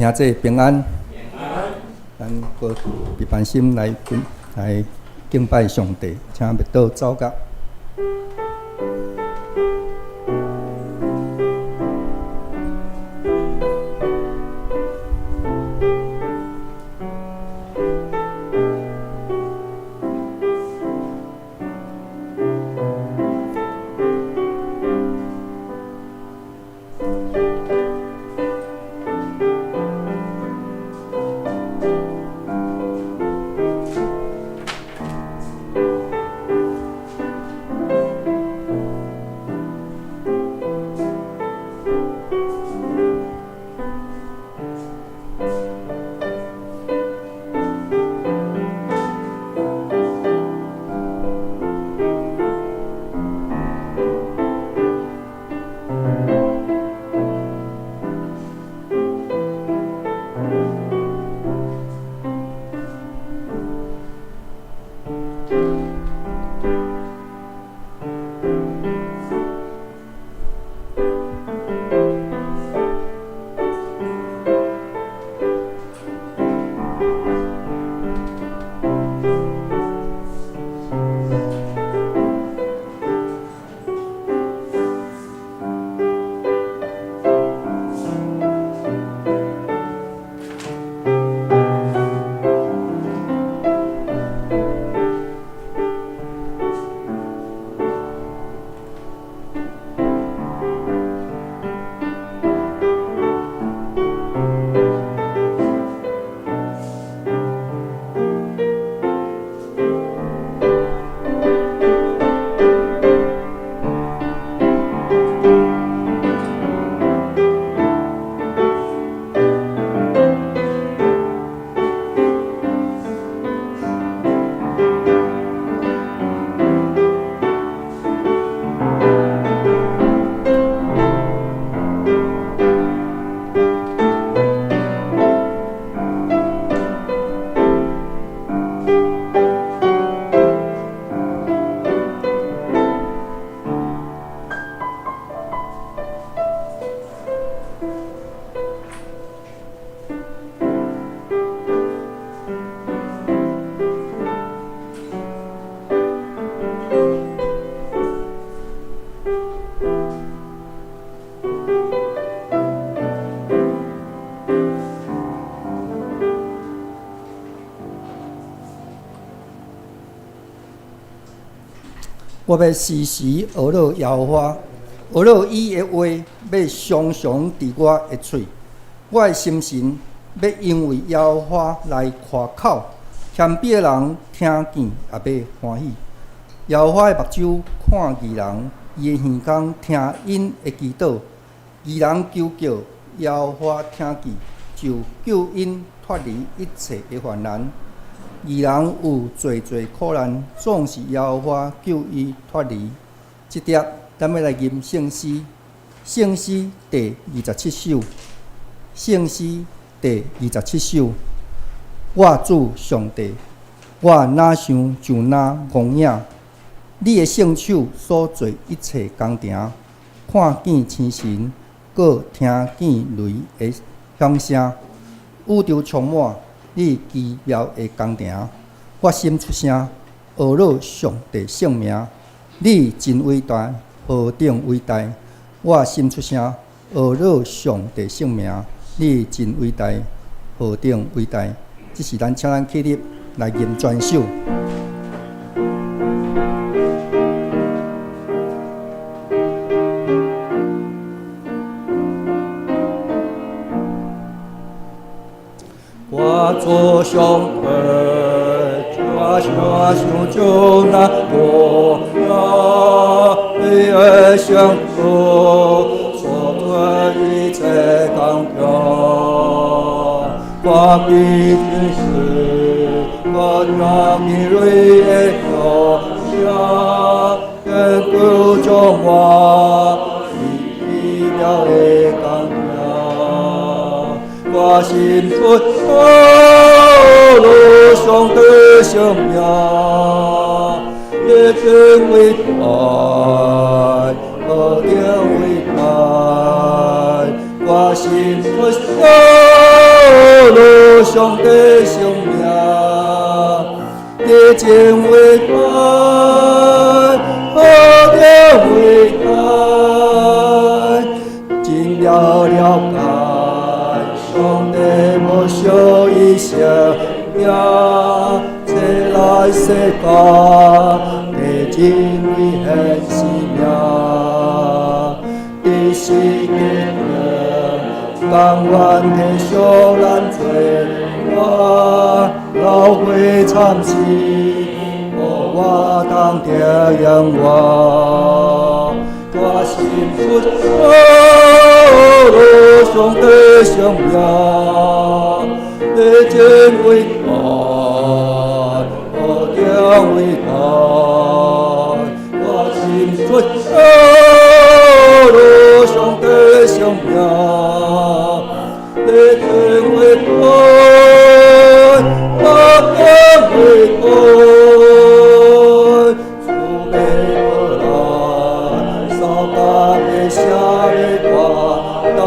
兄弟平安。咱个一般心来敬拜上帝，请密道走甲。我要时时学了耶和华，学了伊的话，要常常伫我的嘴。我的心神要因为耶和华来夸口，谦卑的人听见也要欢喜。耶和华的目睭看义人，伊的耳孔听因的祈祷。义人求叫耶和华听见，就救因脱离一切的患难。义人有最苦难，总是耶和华救伊脱离。这点，咱要来吟圣诗，圣诗第27首，圣诗第27首。我主上帝，我哪想就哪戆影，你的圣手所做一切工程，看见星辰，搁听见雷的响声，宇宙充满你奇妙的工程，我心出声，学了上帝圣名。你真伟大，何等伟大！我心出声，学了上帝圣名。你真伟大，何等伟大！这是请咱起立来吟全首。我做上帝，我想就那我对的享受，所对一切工程，我必定是我那米瑞的家，跟古中华奇妙的工程，我心出。路上的生命，也真伟大，何等伟大！我心出声，上帝生命，热情为爱，好着为爱，真了解，上帝无小伊生命，这来世间，地真为献生命，伫世界甘愿替小咱做我老伙惨死，予我通得永活。我心出上帝生命，热情为爱，好着为爱。我心出上帝生命。热情为爱，好着为爱，慈悲而来，扫把的下的挂单，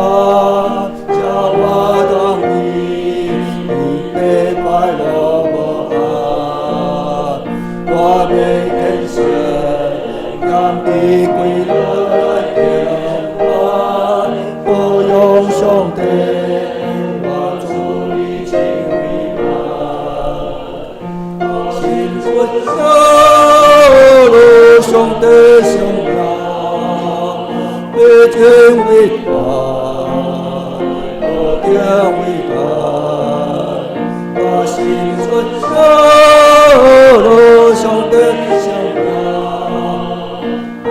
叫我当你被快乐无安，我要天生甘地归来平安，保佑上帝。上帝生命，热情为爱，好着为爱，我心出上帝生命，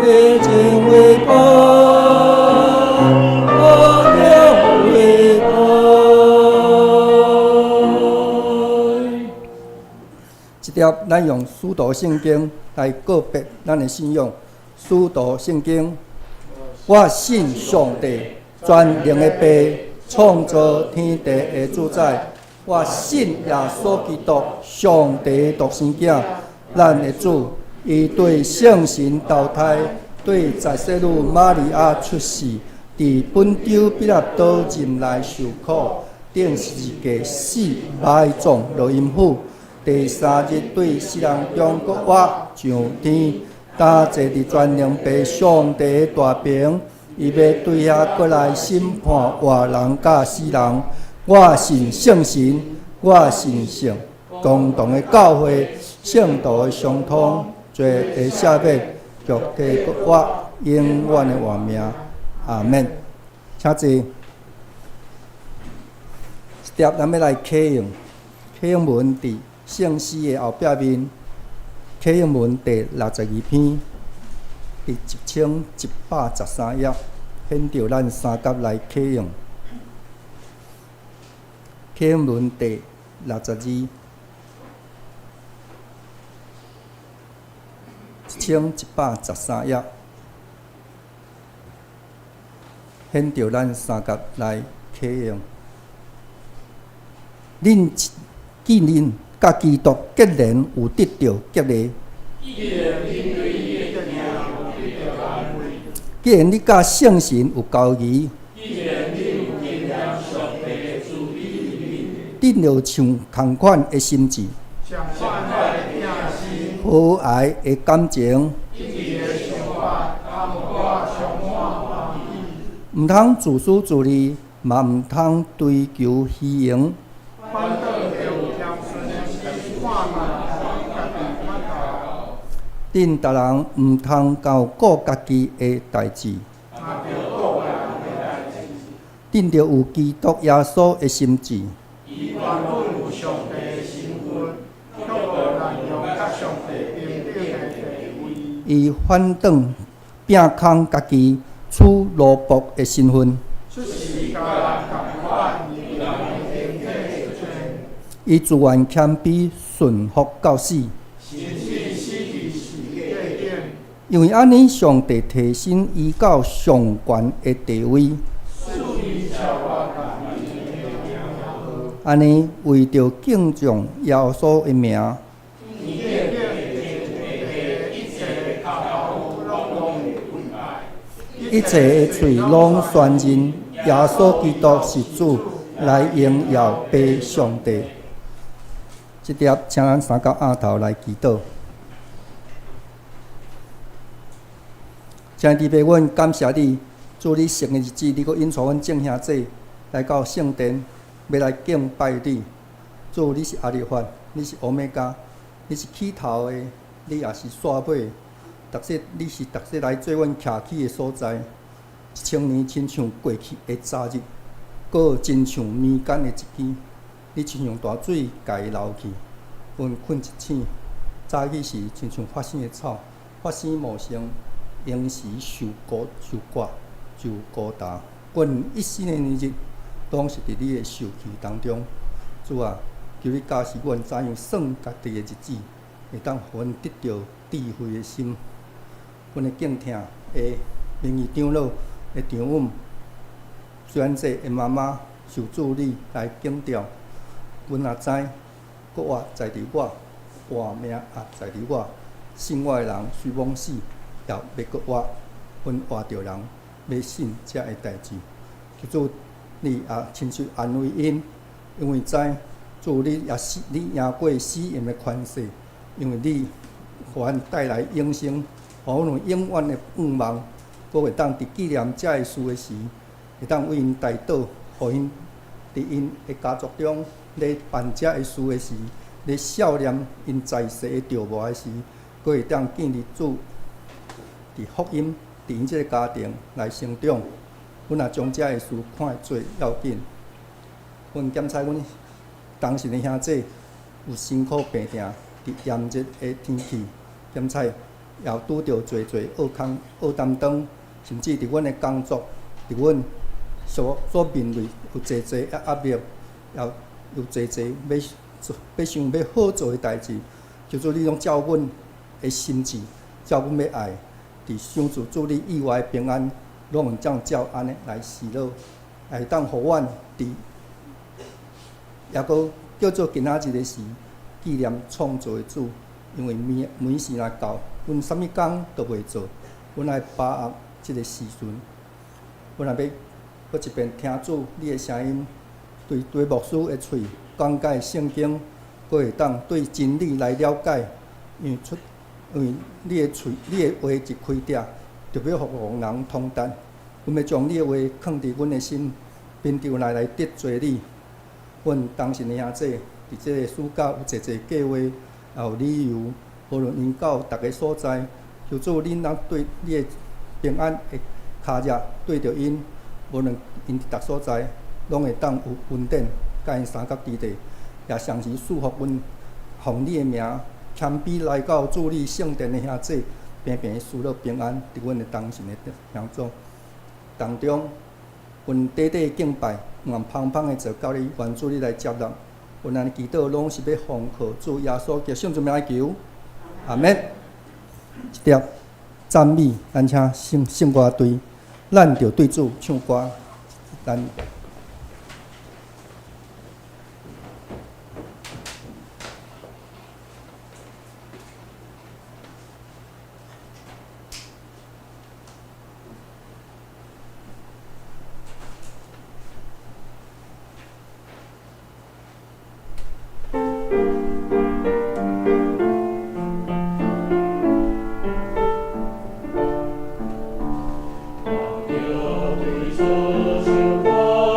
热情为爱，好着为爱。这条咱用使徒圣经来告别咱的信仰。使徒圣经，我信上帝，全能的爸，创造天地的主宰。我信耶稣基督，上帝独生子，咱的主。伊对圣神投胎，对在世女玛利亚出世，伫本丢彼拉多任内受苦，顶十字架死，埋葬落阴府。第三日对世人中国活上天，搭坐伫全能爸上帝大屏，伊要对遐过来审判活人甲死人。我信圣神，我信圣共同的教会，圣道的相通，罪的赦免，绝对国活永远的活命。阿门。请坐。接咱要来启用，启用文伫圣诗的后壁面，启用文第62篇，第1113页，选着咱三角来启用。启用文第62， 1113页，选着咱三角来启用。恁既然甲基督结连有得到激励，既然你甲圣神有交谊，恁就像同款的心志，和蔼的感情，毋通自私自利，嘛毋通追求虚荣。恁逐人毋通高顾家己的代志，恁着有基督耶稣的心志。伊反倒摒空家己取奴仆的身份，伊自愿谦卑顺服到死。因为安尼，上帝提升伊到上悬的地位。安尼，为着敬重耶稣的名，一切的嘴拢宣认耶稣基督是主，来荣耀爸上帝。这碟，请咱三角额头来祈祷。亲爱的爸，阮感谢你，主你生的日子，你阁引带阮众兄弟来到圣殿，要来敬拜你。主，你是阿利法，你是欧米伽，你是起头的，你也是煞尾。你是逐世来做阮徛起的所在。1,000年亲像过去的早日，搁真像暝间的一天。你亲像大水，家己流去。阮困一醒，早起时亲像发生的草，发生无成，应时受刮就孤单。阮一生的年日，拢是伫你的受气当中。主啊，求你教示阮怎样算家己的日子，会当互阮得到智慧的心。阮的敬听的名誉长老的长阮，虽然这的妈妈受主你来敬调，阮也知，国活在伫我，活命也在伫我。信我的人虽枉死，也要搁活。阮活着人要信这个代志。求主你也亲手安慰因，因为知主你赢过死荫的权势，因为你互阮带来永生。互阮有永远的盼望，阁会当伫纪念这个事的时，会当为因代祷，互因伫因的家族中咧办这个事的时，咧孝念因在世的着无的时，阁会当建立主伫福音伫因这个家庭来成长。阮也将这个事看做要紧。阮检查阮当时的兄弟有辛苦病痛，伫炎热的天气，检查。也拄着侪恶担当，甚至伫阮的工作，伫阮所面对有侪压力，也有侪要想要好做的代志。求主你拢照阮的心志，照阮要爱，伫想助主你以外的平安，拢用这照安尼来喜乐，来当互阮伫也阁叫做今仔日的时，纪念创造的主，因为每时若到。阮啥物工都袂做，阮来把握即个时阵，阮也要搁一遍听主你的声音，对牧师的喙讲解圣经，搁会当对真理来了解。因为你的喙、你的话一开嗲，就要互人通达。阮要将你的话放伫阮的心，并着来得罪你。阮当时的兄弟，伫即个暑假有侪计划，也有理由。无论因到逐个所在，求主恁若对你的平安的脚热对着因，无论因伫逐所在，拢会当有稳定，甲因三角之地，也常时祝福阮，奉你的名谦卑来到主你圣殿的兄弟，平平赐落平安伫阮的当前的当中。当中，阮短短敬拜，硬芳芳的做到你，愿主你来接纳。阮安尼祈祷，拢是要奉靠主耶稣基督圣主名来求。阿免，一条赞美，咱请圣歌队，咱着对主唱歌，咱。我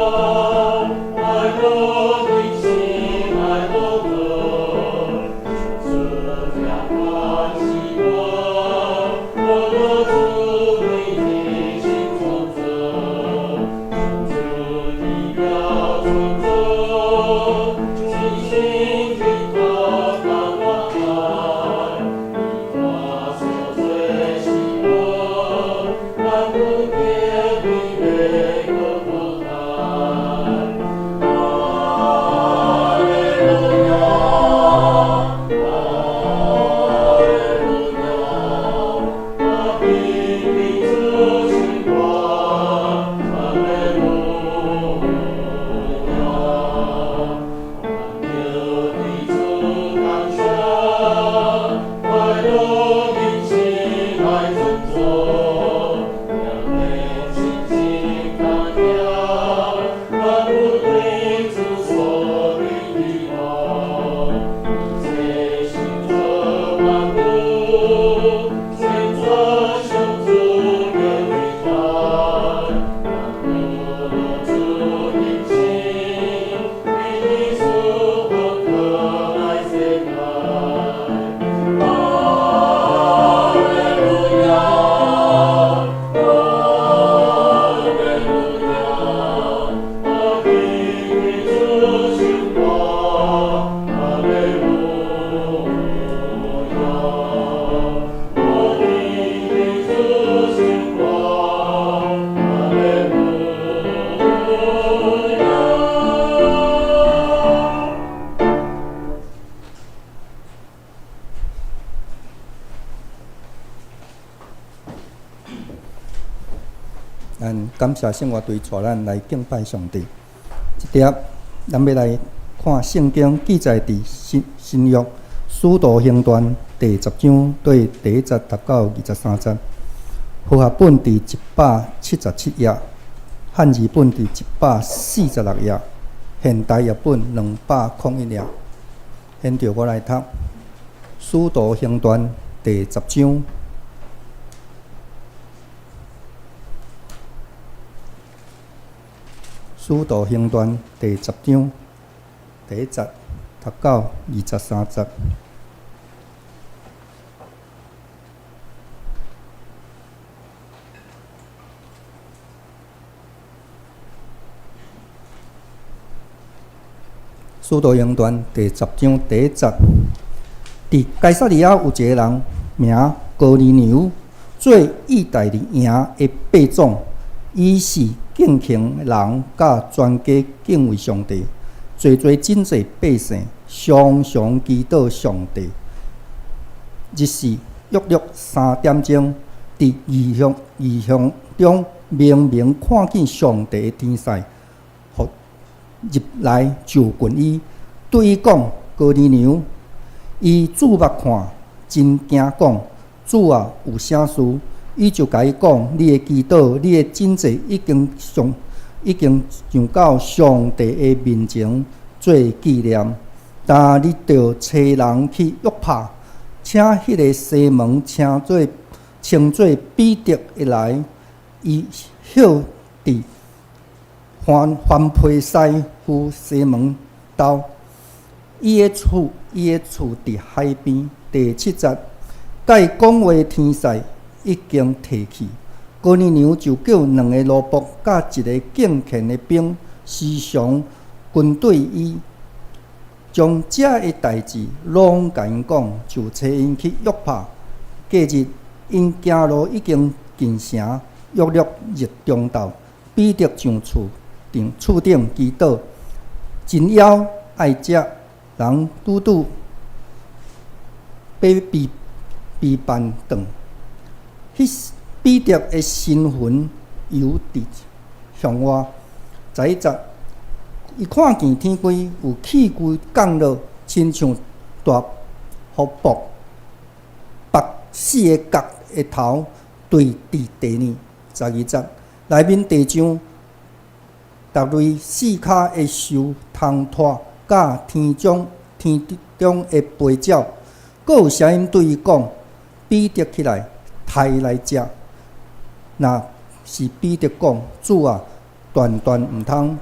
咱感谢圣乐队带咱来敬拜上帝。一碟，咱要来看圣经记载伫新约使徒行传第10章对第1节读到23节，和合本伫177页，汉语本伫146页，现代译本201页。现着我来读《使徒行传》第10章。《使徒行传》第10章第1节读到23节。《使徒行传》第10章第1节，伫该撒利亚有一个人名哥尼流，做意大利营的伯总，伊是敬虔的人，甲专家敬畏上帝，侪真侪百姓常常祈祷上帝。日时约3点钟，伫异象中明明看见上帝的天使，入来就近伊，对伊讲：“哥尼流，伊注目看，真惊讲：主啊，有啥事？”伊就甲伊讲：“你的祈祷，你的真济已经上到上帝的面前做纪念。但你着找人去约帕，请迄个西门称做彼得的来，伊晓伫范佩西夫西门兜，伊的厝伫海边。第7节，甲伊讲话天使已经摕去，哥尼流就叫2个奴仆甲1个敬虔的兵，时常跟对伊，将这个代志拢甲因讲，就找因去约帕。隔日，因行路已经进城，约日中昼，彼得上厝顶祈祷，真枵爱食，人拄被办断。迄彼得的身魂游伫向外。11节，伊看见天开，有气球降落，亲像大瀑布，白4个角的头对伫地呢。12节，内面地上逐类4骹的兽通拖，甲天中的飞鸟，阁有声音对伊讲：“彼得起来，抬来食。”若是彼得讲：“主啊，断毋通，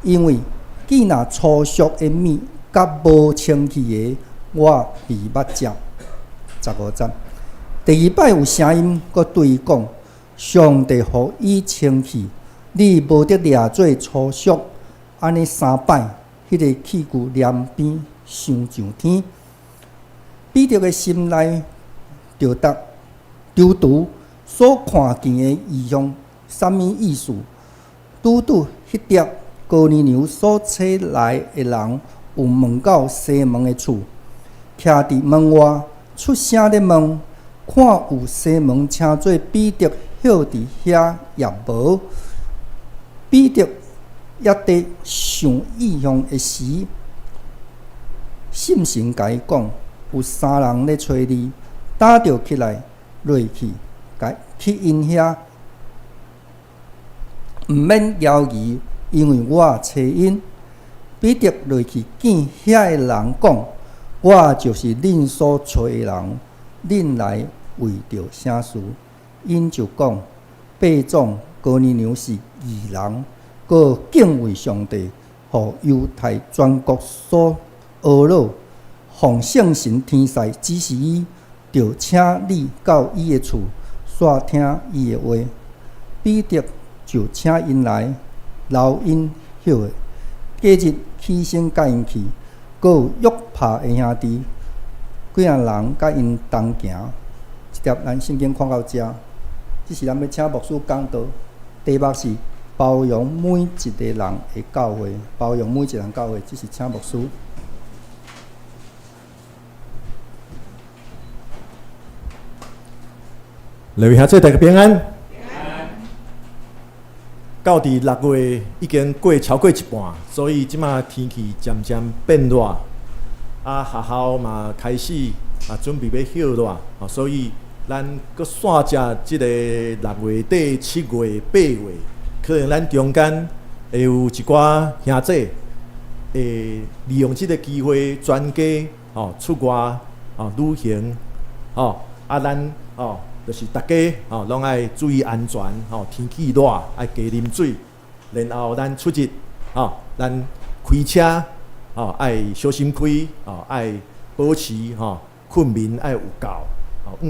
因为既若粗俗的物，甲无清气的，我未捌食。”15节，第2摆有声音阁对伊讲：“上帝互伊清气，你无得掠做粗俗。”安尼3摆，迄个气球连边升上天。彼得的心内着拄所看见的异象，啥物意思？拄迄碟哥尼流所找来的人，有问到西门的厝，徛伫门外，出声咧问，看有西门请做彼得晓伫遐也无。彼得也伫想异象的时，信神甲伊讲，有3人咧找你，打着起来落去因遐，毋免犹豫，因为我找因。彼得落去见遐个人讲：“我就是恁所找的人，恁来为着啥事？”因就讲：“伯总哥尼流是义人，佮敬畏上帝，互犹太全国所懊恼，奉圣神天使指示伊，就请你到伊的厝，煞听伊的话。”彼得就请因来，留因晓的。隔日起身甲因去，佮有约帕的兄弟几啊人甲因同行。一碟咱圣经看到这，这是咱要请牧师讲道。题目是包容每一个人的教会，包容每一个人教会，这是请牧师。留下最大的平安。到伫6月已经超过一半，所以即马天气渐渐变热，学校嘛开始准备要休热，所以咱搁线食即个6月底、7月、8月，可能咱中间会有一寡兄弟会利用即个机会转嫁出外旅行，咱就是大家拢爱注意安全，天气热爱加啉水，然后咱出入咱开车爱小心开，爱保持困眠爱有够，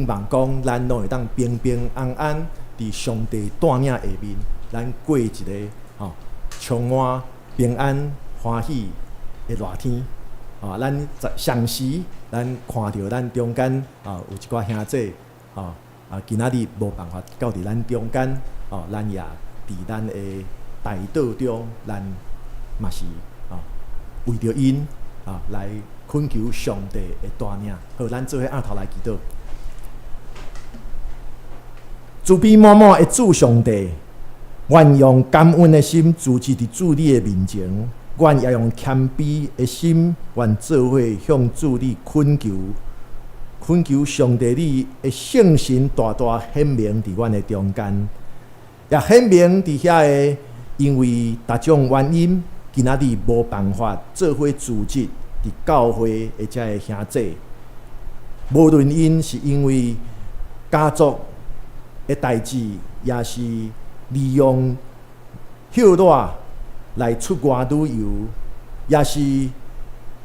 望讲咱拢会当平平安安伫上帝带领下面，咱过一个充满平安欢喜的热天。咱上时咱看到咱中间有一寡兄弟今仔日无办法到伫咱中间咱也伫咱的大道中，咱嘛是为着因来恳求上帝的带领。好，咱做伙按头来祈祷。慈悲满满的主上帝，愿用感恩的心主持伫主你的面前，愿也用谦卑的心，愿做伙向主你恳求。恳求上帝你的圣神大大显明伫阮的中间，也显明伫遐个，因为各种原因，今仔日无办法做伙组织伫教会的遮个兄弟，无论因是因为家族的代志，也是利用休热来出外旅游，也是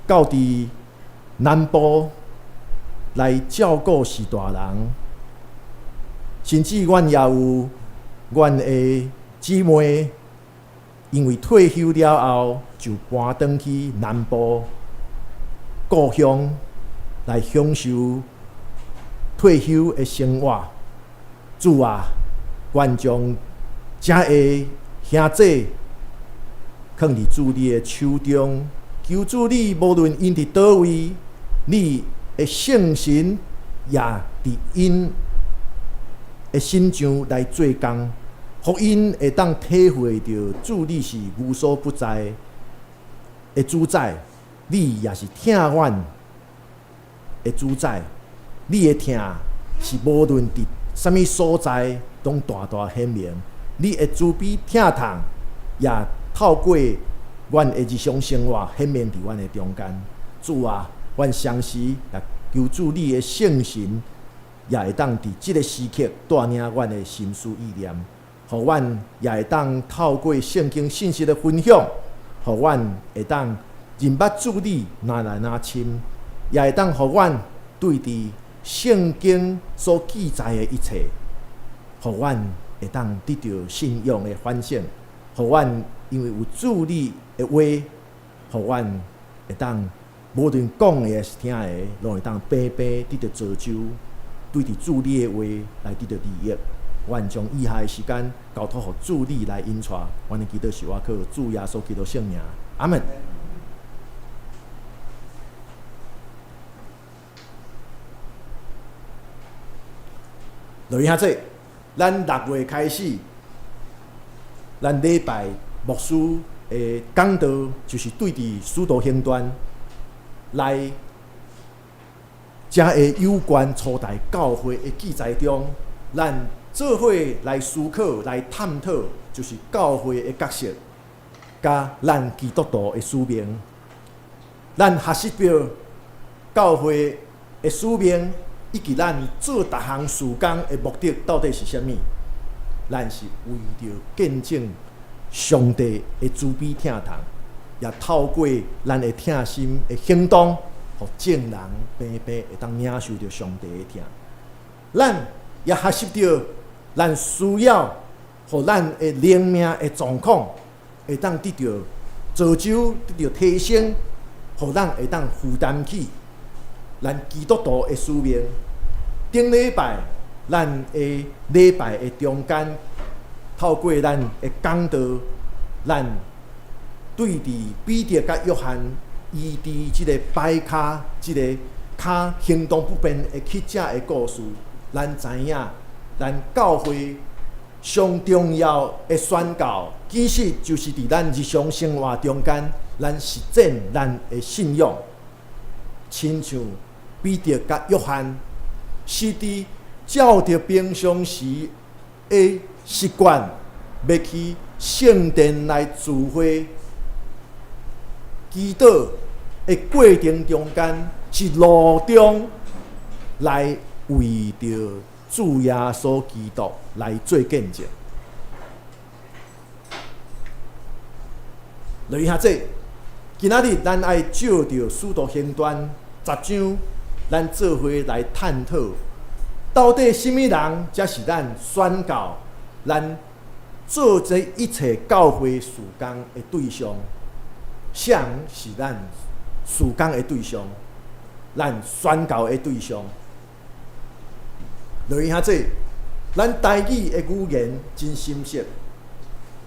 到伫南部来照顾是大人，甚至阮也有阮的姊妹，因为退休了后，就搬转去南部故乡来享受退休的生活。主啊，愿将这个兄弟放伫主你的手中，求主你无论因伫倒位，你的圣神也伫因的心上来做工，互因会当体会到主你是无所不在的主宰，你也是疼阮的主宰，你的疼是无论伫什么所在拢大大显明，你的慈悲疼痛也透过阮的日常生活显明伫阮的中间。主啊，阮相时也求主你的圣神，也会当伫即个时刻带领阮的心思意念，互阮也会当透过圣经信息的分享，互阮会当认捌主你哪来哪亲，也会当互阮对伫圣经所记载的一切，互阮会当得到信仰的反省，互阮因为有主你的话，互阮会当无论讲的还是听的，拢会当白白得到造就，对伫主你的话来得到利益。愿将以下的时间交托互主你来引带，阮的祈祷是我靠主耶稣基督圣名，阿门。落去兄弟，咱6月开始，咱礼拜牧师的讲道就是对伫使徒行传来，这个有关初代教会的记载中，咱做伙来思考、来探讨，就是教会的角色，甲咱基督徒的使命。咱学习到教会的使命，以及咱做逐项事工的目的到底是啥物？咱是为着见证上帝的慈悲疼痛，也透过咱的疼心的行动，互众人白白会当领受着上帝的疼。咱也学习到，咱需要互咱的灵命的状况会当得到造就，得到提升，互咱会当负担起咱基督徒的使命。顶礼拜，咱的礼拜的中间，透过咱的讲道，咱对伫彼得甲约翰，伊伫即个摆骹，即个骹行动不便的乞食的故事，咱知影，咱教会上重要的宣告，其实就是伫咱日常生活中间，咱实践咱的信仰，亲像彼得甲约翰，是伫照着平常时的习惯，要去圣殿来聚会、祈祷的过程中间，是路中来为着主耶稣基督来做见证。落去下这，今仔日咱爱照着《使徒行传》10章，咱做伙来探讨，到底什么人才是咱宣告、咱做这一切教会事工的对象？谁是咱事工的对象？咱宣告的对象？落去下这，咱台语的语言真深刻。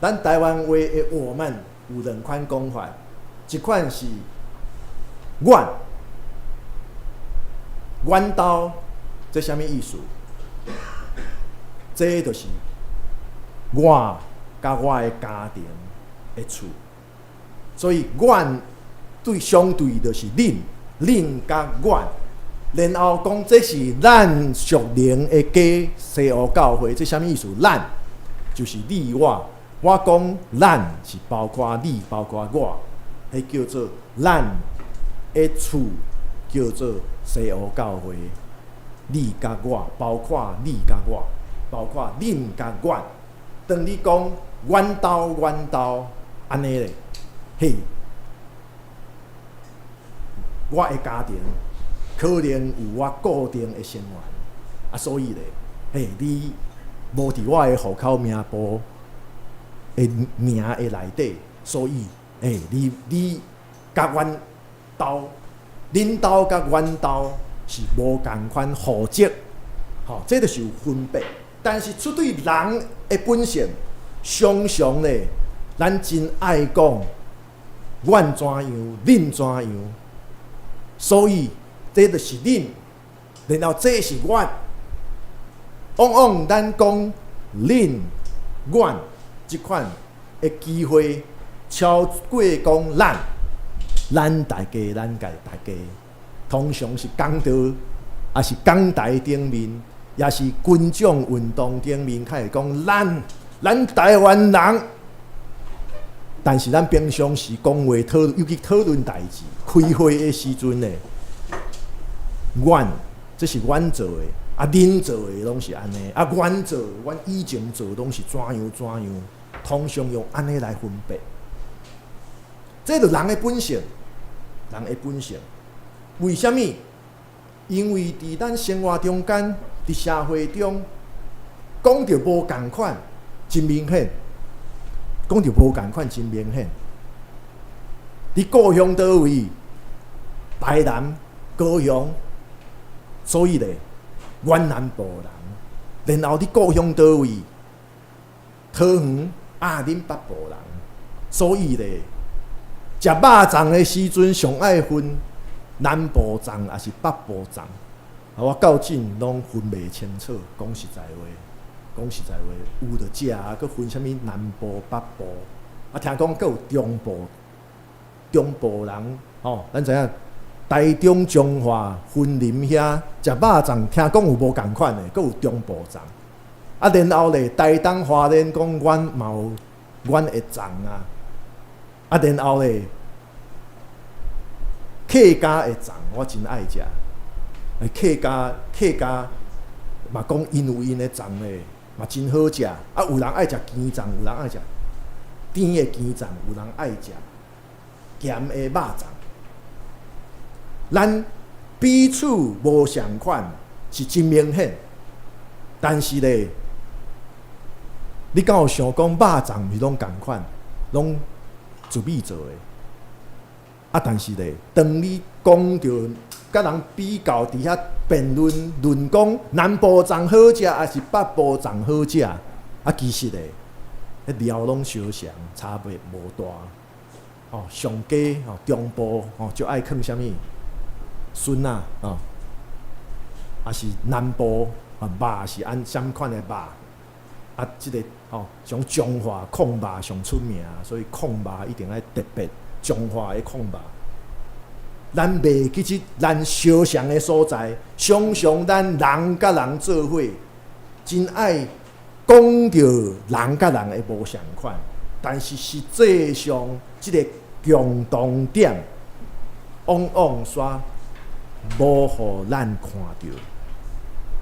咱台湾话的我们有两款讲法，一款是阮兜，这什么意思？这就是我甲我的家庭的厝，所以阮对相对就是恁甲阮。然后讲这是咱属灵的家西湖教会，这什么意思？咱就是你我讲咱是包括你，包括我，迄叫做咱的厝，叫做西湖教会。你甲我，包括你甲我，包括恁甲阮。当你讲阮兜安尼咧，嘿，我的家庭。可能有我固定的生活，所以咧，嘿，你无伫我的户口名簿的名的内底，所以，你甲阮兜，恁兜甲阮兜是无共款户籍，这就是有分别。但是出对人的本性，常常咧，咱真爱讲，阮怎样，恁怎样，所以。这就是恁，然后这是阮。往往咱讲恁、阮这款的机会，超过讲咱大家，通常是讲到，也是讲台顶面，也是群众运动顶面，开始讲咱台湾人。但是咱平常时讲话尤其讨论代志、开会的时阵呢。阮，这是阮做的，恁做的拢是安尼，阮做的，阮以前做的拢是怎样，通常用安尼来分别。这就是人的本性，为什么？因为伫咱生活中间，伫社会中，讲着无共款，真明显。伫故乡倒位，台南、高雄。所以咧，阮南部人，然后你故乡倒位，桃园恁北部人，所以咧，食肉粽的时阵上爱分南部粽还是北部粽，我到今拢分袂清楚。讲实在话，有着食啊，佮分啥物南部、北部，听讲佮有中部人，咱知影。台中彰化云林遐食肉粽，听讲有无共款的，佮有中部粽。然后咧，台东花莲讲阮嘛有阮的粽啊。然后咧，客家的粽我真爱食。客家嘛讲因有因的粽咧，嘛真好食。有人爱食甜粽，有人爱食甜的甜粽，有人爱食咸的肉粽。咱彼此无相款是真明显，但是咧，你敢有想讲肉粽毋是拢共款，拢自米做的？但是咧，当你讲着甲人比较伫遐辩论讲南部粽好食，还是北部粽好食？其实咧，料拢相像，差别无大。上加中部就爱囥啥物？笋啊，还是南部肉是按什款的肉？即个像中华控肉上出名，所以控肉一定要特别中华的控肉。咱袂记即咱相像的所在，常常咱人甲人做伙，真爱讲着人甲人的无相款，但是实际上即个共同点，往往煞无互咱看到，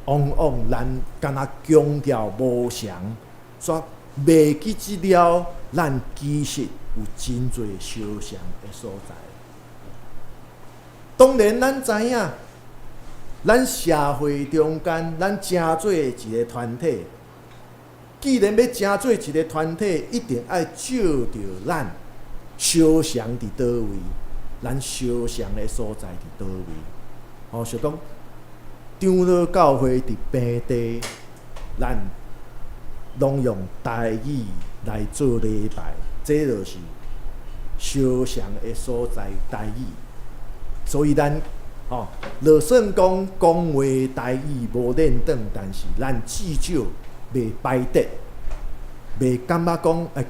往往咱敢若强调无相，煞袂记即了，咱其实有真侪相像的所在。当然，咱知影，咱社会中间，咱成做一个团体。既然要成做一个团体，一定爱照着咱相像伫倒位，咱相像的所在伫倒位。想讲长老教会伫平地，咱拢用台语来做礼拜，这就是相像的所在台语。所以咱就算讲话台语无练转，但是咱至少袂排斥，袂感觉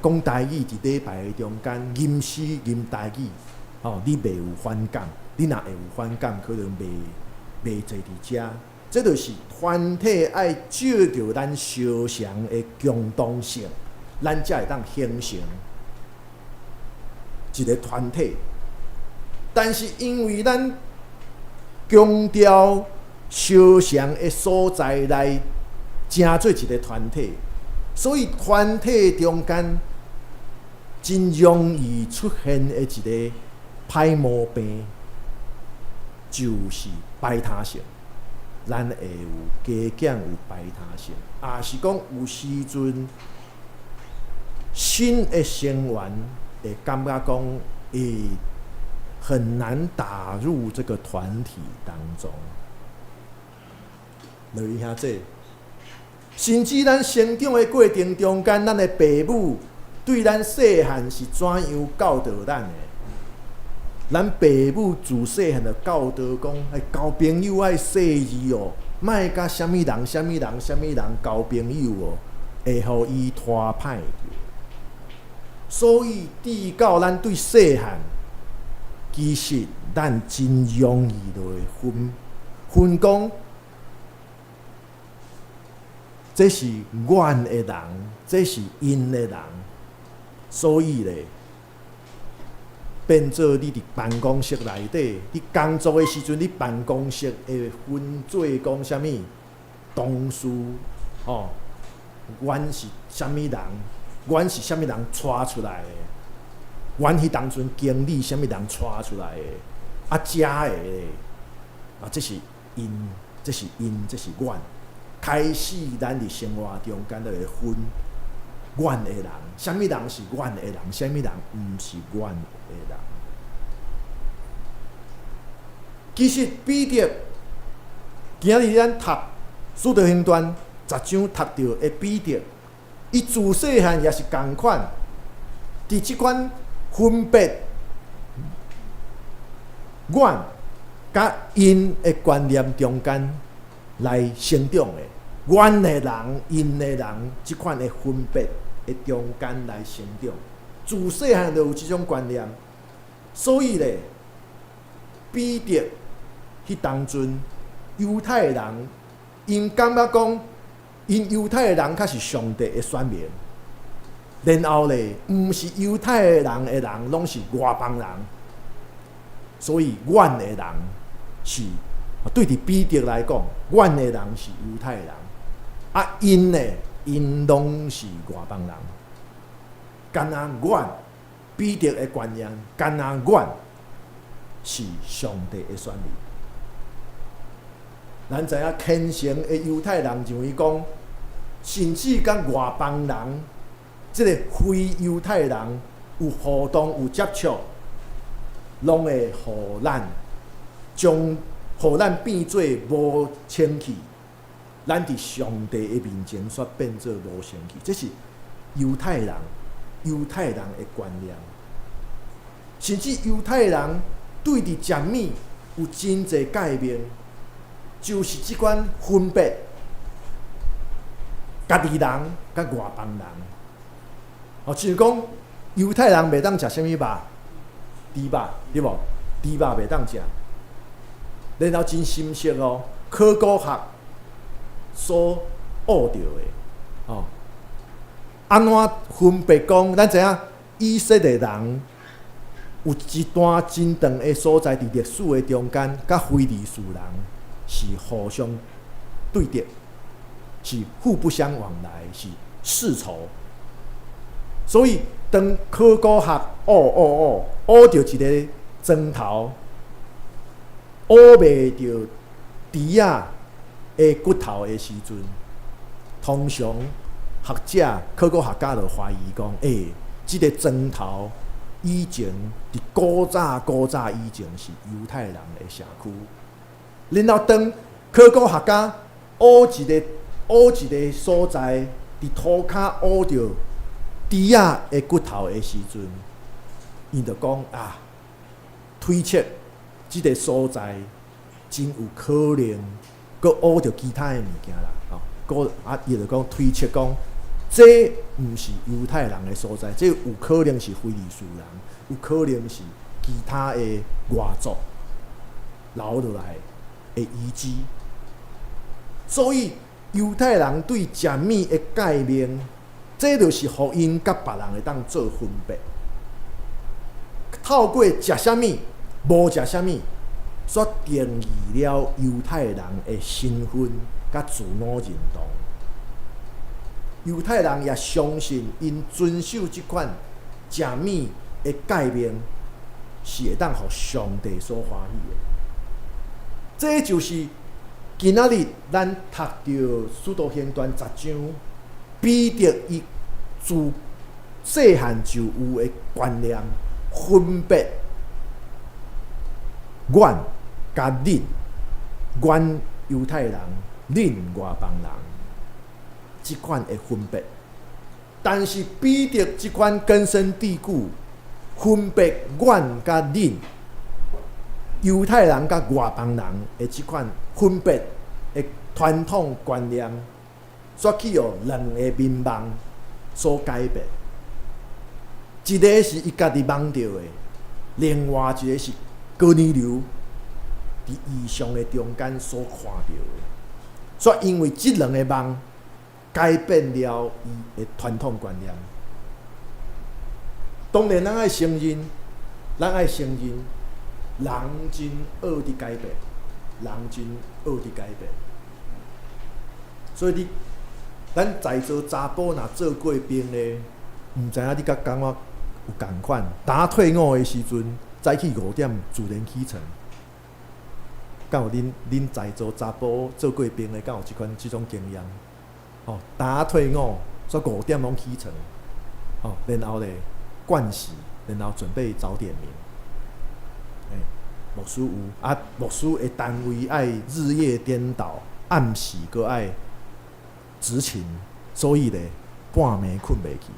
讲台语伫礼拜的中间吟诗吟台语，你袂有反感。你若会有反感，可能袂坐伫遮。这就是团体爱照着咱相像的共同性，咱才会当形成一个团体。但是因为咱强调相像的所在来成做一个团体，所以团体中间真容易出现的一个歹毛病，就是排他性。咱会有加减有排他性，也是讲有时阵新的成员会感觉讲会很难打入这个团体当中。留意下这，甚至咱成长的过程中间，咱的父母对咱细汉是怎样教导咱的？咱父母自细汉就教导讲，交朋友爱细字哦，莫甲什么人、什么人、什么人交朋友哦，会互伊拖歹着。所以，至到咱对细汉，其实咱真容易就会分讲，这是阮的人，这是因的人，所以咧。变做你伫办公室内底，你工作的时阵，你办公室会分做讲啥物同事阮是啥物人，阮是啥物人带出来的，阮迄当阵经理啥物人带出来的，遮的咧，这是因，这是因，这是阮。开始咱伫生活中间就会分阮的人，啥物人是阮的人，啥物人毋是阮的人。其实彼得今日咱读《使徒行传》10章读到的彼得，伊自细汉也是同款，伫即款分别阮甲因的观念中间来成长的，阮的人、因的人，即款的分别的中间来成长，自细汉就有即种观念，所以咧，彼得迄当阵犹太人，因感觉讲，因犹太人较是上帝的选民，然后咧，毋是犹太人的人，拢是外邦人，所以阮的人是对伫彼得来讲，阮的人是犹太人，因呢，因拢是外邦人。干那阮彼得的观念，干那阮是上帝的选民。咱知影虔诚的犹太人认为讲，甚至甲外邦人，即个非犹太人有互动有接触，拢会互咱变做无清气，咱伫上帝的面前煞变做无清气，这是犹太人的观念。甚至犹太人对伫食物有真侪界面，就是即款分别。家己人甲外邦人。就是讲犹太人袂当食啥物肉？猪肉，对无？猪肉袂当食。然后真深刻哦，考古学所学到的，安怎分别讲？咱知影以色列人有一段真长的所在，伫历史的中间，甲非利士人是互相对敌，是互不相往来，是世仇。所以，当考古学学到一个砖头，学袂到猪仔的骨头的时阵，通常学者、考古学家就怀疑讲：这个砖头以前伫古早以前是犹太人的社区。然后当考古学家学一个所在，伫土骹学到猪仔的骨头的时阵，伊就讲推测这个所在真有可能，佮学到其他的物件啦。伊就讲推测讲，这毋是犹太人的所在，这有可能是非利士人，有可能是其他的外族留落来的遗址。所以犹太人对食物的概念，这就是互因甲别人会当做分别。透过食啥物、无食啥物，所定义了犹太人的身份甲自我认同。犹太人也相信，因遵守这款食物的概念，是会当互上帝所欢喜的。这就是今仔日咱读到《使徒行传》10章，彼得伊自细汉就有的观念，分别阮甲恁，阮犹太人，恁外邦人，即款的分别。但是彼得即款根深蒂固，分别阮甲恁，犹太人甲外邦人的即款分别的传统观念，所去有两个面貌所改变。一个是伊家己梦到的，另外一个是哥尼流伫异象的中间所看到的。所以因为这两个梦改变了伊的传统观念。当然，咱爱承认，人真恶伫改变，所以咱在座查甫若做过兵的，毋知影你甲感觉有共款。打退伍的时阵，早起5点自然起床。敢有恁在座查甫做过兵的，敢有即种经验？打退伍，说5点拢起床，然后咧盥洗，然后准备早点名。牧师有牧师的单位爱日夜颠倒，暗时搁爱执勤，所以咧半暝困袂去，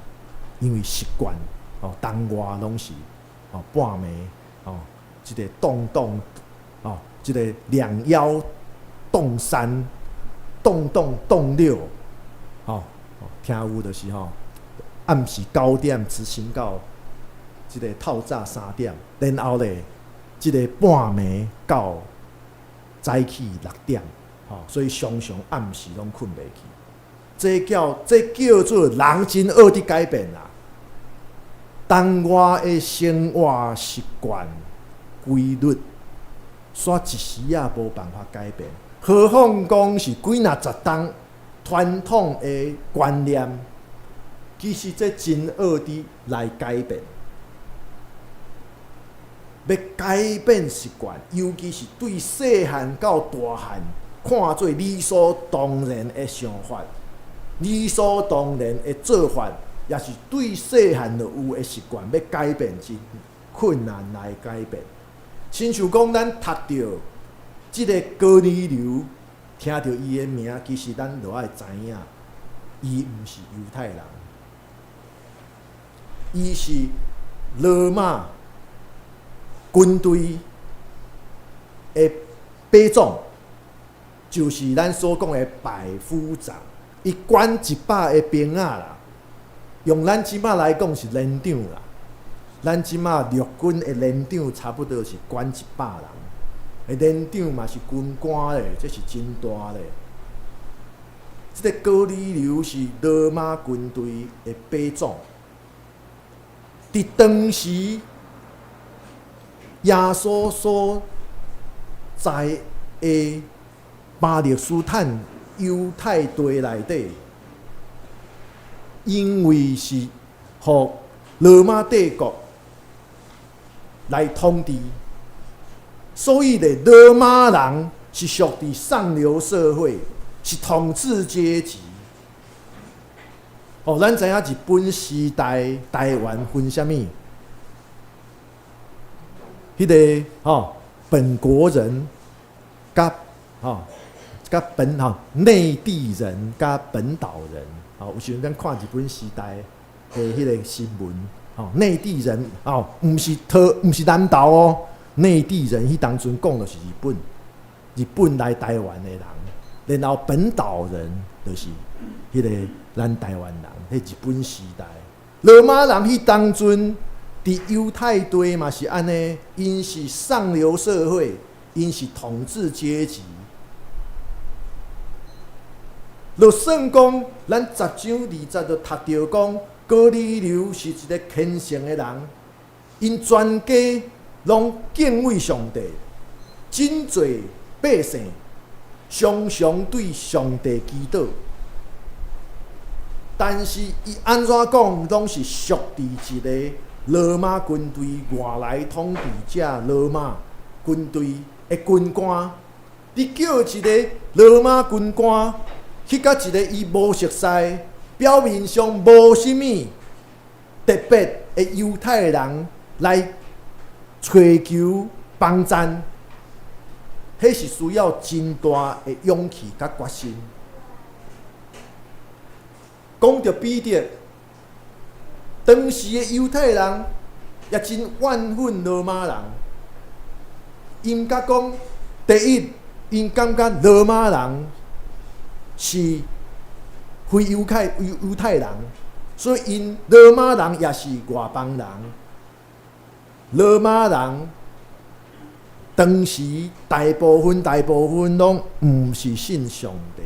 因为习惯东外拢是半暝即个动即个两腰动3，动6，听有就是暗时9点执行到即个透早3点，然后咧即个半暝到早起6点，所以常常暗时拢困袂去。这叫做人真恶的改变啦。当我的生活习惯规律，煞一时也无办法改变，何况讲是几若10冬传统的观念，其实这真恶的来改变。要改变习惯，尤其是对细汉到大汉看做理所当然的想法、理所当然的做法，也是对细汉就有的习惯，要改变真困难来改变。亲像讲，咱读到即个哥尼流，听到伊的名，其实咱就爱知影，伊毋是犹太人，伊是罗马军队的兵种，就是咱所讲的百夫长。伊管100个兵仔啦，用咱即马来讲是连长啦。咱即马陆军的连长差不多是管100人，连长嘛是军官咧，这是真大咧。这个哥尼流是罗马军队的兵总，伫当时耶稣所在的巴勒斯坦犹太地内底，因为是互罗马帝国来统治，所以咧，罗马人是属于上流社会，是统治阶级。哦，咱知影日本时代台湾分啥物？迄个本国人甲内地人甲本岛人。有时阵咱看日本时代的迄个新闻。内地人毋是南投哦，内地人迄当阵讲就是日本来台湾的人，然后本岛人就是迄个咱台湾人，迄日本时代，罗马人迄当阵伫犹太地嘛是安尼，因是上流社会，因是统治阶级。就算讲咱10章20就读到讲。哥尼流是一个虔诚的人，因全家拢敬畏上帝，真侪百姓常常对上帝祈祷。但是伊安怎讲，拢是属于一个罗马军队外来统治者罗马军队的军官。你叫一个罗马军官去甲一个伊无熟悉，表面上无啥物特别的犹太人来寻求帮赞，迄是需要真大的勇气甲决心。讲到彼得，当时的犹太人也真怨恨罗马人，因甲讲，第一，因感觉罗马人是非犹太人，所以因罗马人也是外邦人。罗马人当时大部分拢毋是信上帝，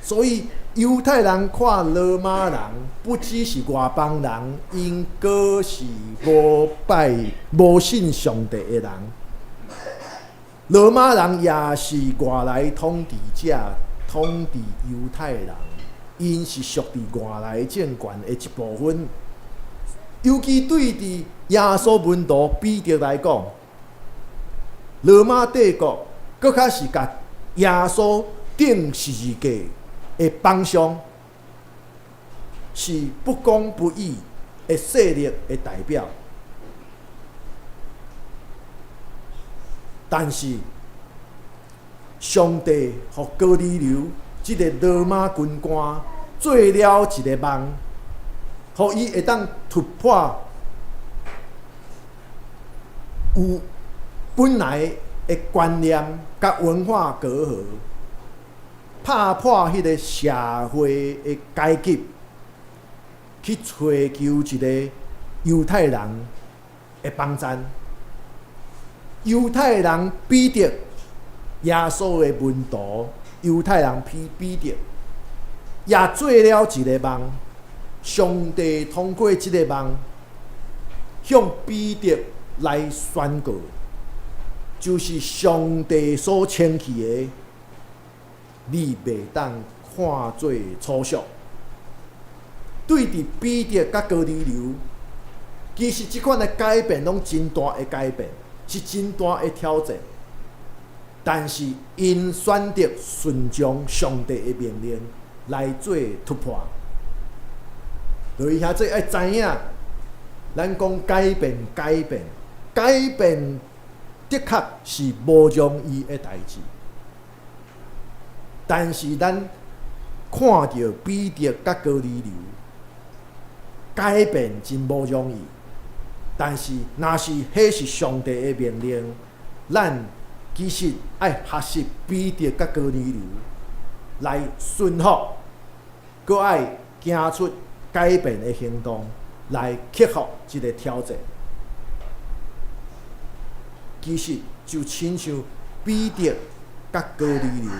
所以犹太人看罗马人不只是外邦人，因阁是无信上帝的人。罗马人也是外来统治者，统治犹太人。因是属于外来政权的一部分，尤其对伫耶稣门徒彼得来讲，罗马帝国搁较是甲耶稣钉十字架的榜上，是不公不义的势力的代表。但是上帝互哥尼流这个罗马军官做了一个梦，互伊会当突破有本来的观念甲文化隔阂，拍破迄个社会的阶级，去追求一个犹太人的帮赞。犹太人彼得，耶稣的门徒。犹太人彼得也做了一个梦，上帝通过这个梦，向彼得来宣告，就是上帝所称起的，你袂当看做粗俗。对伫彼得甲哥尼流，其实这款的改变拢真大的改变，是真大的挑战。但是因选择顺从上帝的命令来做突破，所以遐这爱知影，咱讲改变，的确是无容易的代志。但是咱看到彼得甲哥尼流，改变真无容易。但是若是迄是上帝的命令，咱其实爱学习彼得甲哥尼流来顺服搁爱行出改变的行动，来克服这个挑战。其实就亲像彼得甲哥尼流，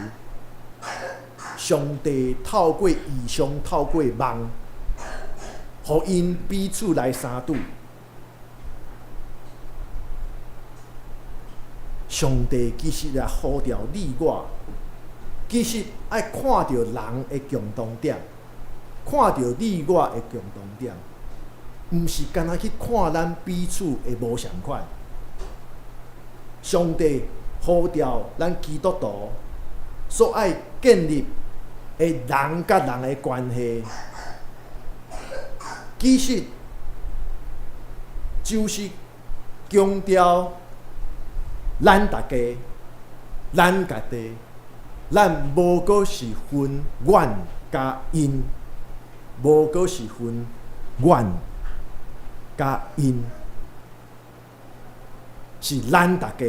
上帝透过异象，透过梦，互因彼此来相拄。上帝其实也呼召你我，其实爱看到人的共同点，看到你我的共同点，毋是干那去看咱彼此的无相款。上帝呼召咱基督徒所爱建立的人甲人的关系，其实就是强调咱大家，咱家己，咱无过是分阮甲因，无过是分阮甲因。是咱大家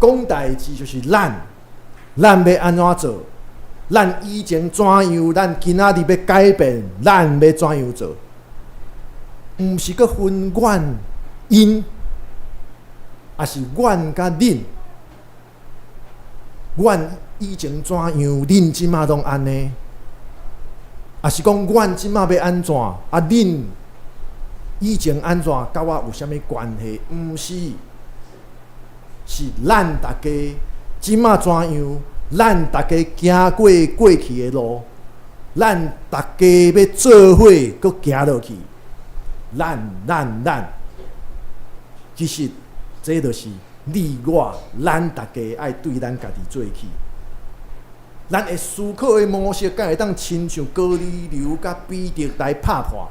讲代志，就是咱要安怎做，咱以前怎样，咱今仔日要改变，咱要怎样做，毋是搁分阮因，也是阮甲恁。阮以前怎样，恁即马拢安尼，也是讲阮即马要安怎，恁以前安怎，甲我有啥物关系？毋是，是咱大家即马怎样？咱大家行过去的路，咱大家要做伙，搁行落去。咱，其实这就是你我，咱大家爱对咱家己做起。咱的思考的模式，敢会当亲像哥尼流甲彼得来拍破？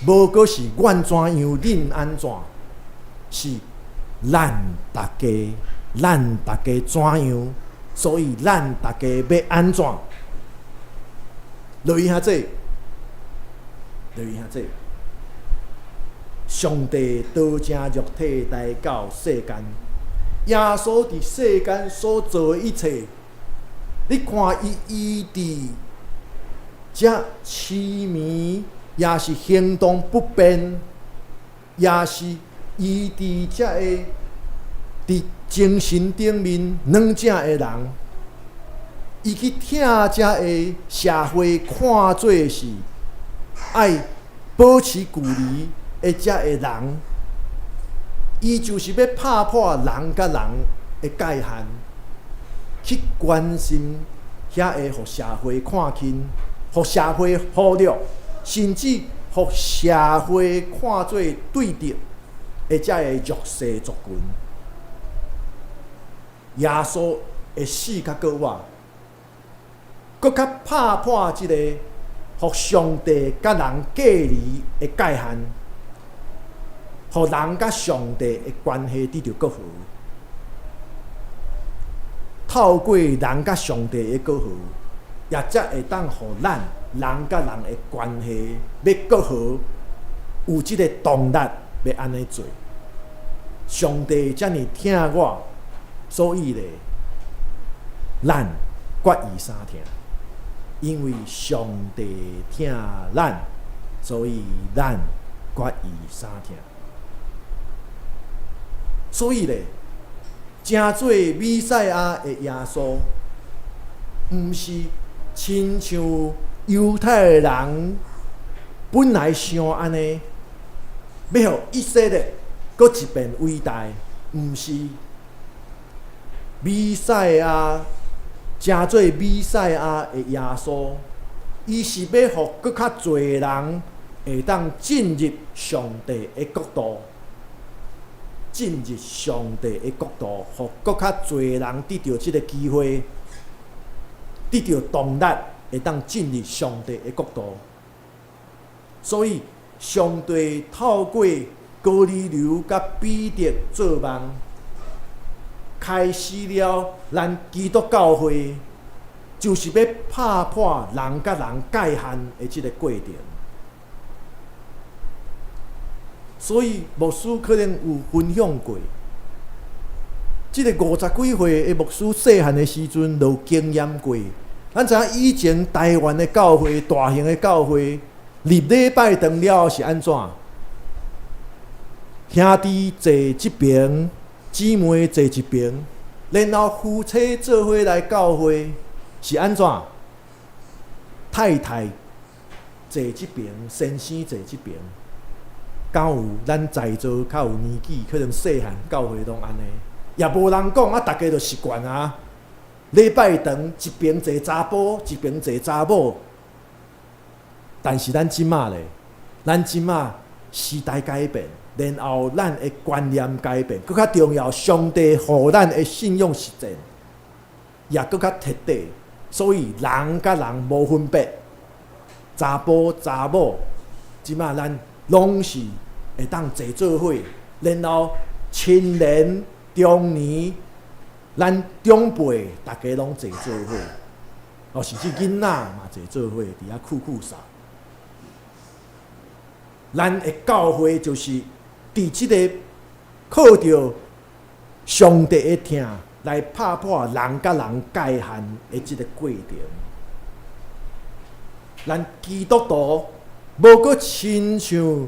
无过是阮怎样，恁安怎？是咱大家怎样？所以咱大家要安怎？留意下这，上帝道成肉体来到世间，耶稣伫世间所做的一切，你看伊伫这痴迷。也是行动不便，也是伊伫遮个伫精神顶面软正的人，伊去听遮个社会看做是爱保持距离的遮个人，伊就是要拍破人甲人的界限，去关心遐个互社会看轻，互社会忽略。甚至互社会看做对敌的遮个弱势族群，耶稣会死较过我，搁较拍破即个互上帝甲人隔离的界限，互人甲上帝的关系得到搁好，透过人甲上帝的搁好，也则会当互咱。人甲人的关系要搁好，有即个动力要安尼做。上帝遮尔疼我，所以咧，咱决意相听。因为上帝疼咱，所以咱决意相听。所以咧，正做弥赛亚的耶稣，毋是亲像。犹太人本来想安尼，要互以色列搁一遍伟大，毋是弥赛亚，正做弥赛亚的耶稣，伊是要互搁较侪人会当进入上帝的国度，进入上帝的国度，互搁较侪人得到即个机会，得到动力。会当进入上帝的国度，所以上帝透过哥尼流甲彼得做梦，开始了咱基督教会，就是要拍破人甲人界限的这个过程。所以牧师可能有分享过，这个50几岁的牧师细汉的时阵，就经验过。咱知影以前台湾的教会，大型的教会，入礼拜堂了后是安怎？兄弟坐一边，姊妹坐一边，然后夫妻做伙来教会是安怎？太太坐一边，先生坐一边。敢有咱在座较有年纪，可能细汉教会拢安尼，也无人讲啊，大家就习惯啊。礼拜堂一边坐查甫，一边坐查某。但是咱即马咧，咱即马时代改变，然后咱的观念改变，更较重要，上帝互咱的信仰实践也更较彻底。所以人甲人无分别，查甫查某，即马咱拢是会当坐做伙，然后青年、中年，咱长辈大家拢坐做伙，哦，甚至囡仔嘛坐做伙，伫遐酷酷扫。咱的教会就是伫即个靠着上帝的听来拍破人甲人界限的即个过程。咱基督徒无搁亲像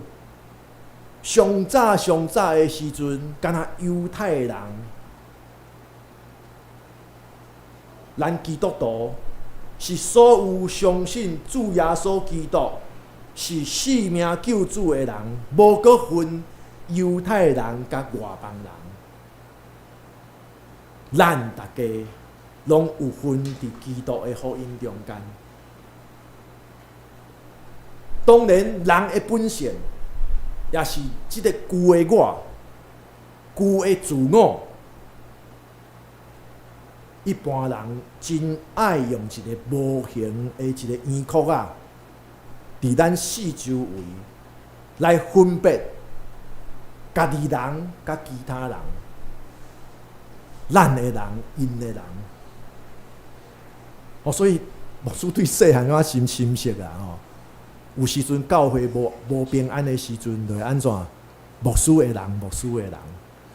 上早的时阵，敢若犹太人，咱基督徒是所有相信主耶稣基督是生命救主的人，无搁分犹太人甲外邦人，咱大家拢有份伫基督的福音中间。当然，人的本性也是即个旧的我、旧的自我。一般人真爱用一个无形的一个圆壳啊，伫咱四周围来分别家己人甲其他人，咱的人、因的人。哦，所以牧师对细汉仔深识啊，吼。有时阵教会无平安的时阵，就会安怎？牧师的人，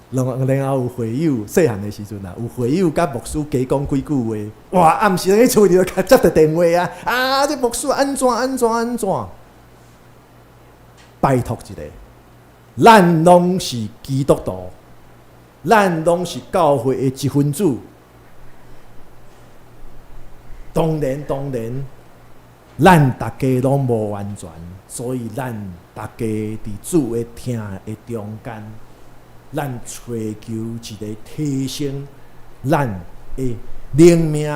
然后有会友，细汉的时阵啊，有会友甲牧师加讲几句话，哇！暗时喺厝里就接着电话啊，这牧师安怎？拜托一下，咱拢是基督徒，咱拢是教会的一份子。当然。咱大家拢无完全，所以咱大家伫主的听的中间，咱追求一个提升咱的灵命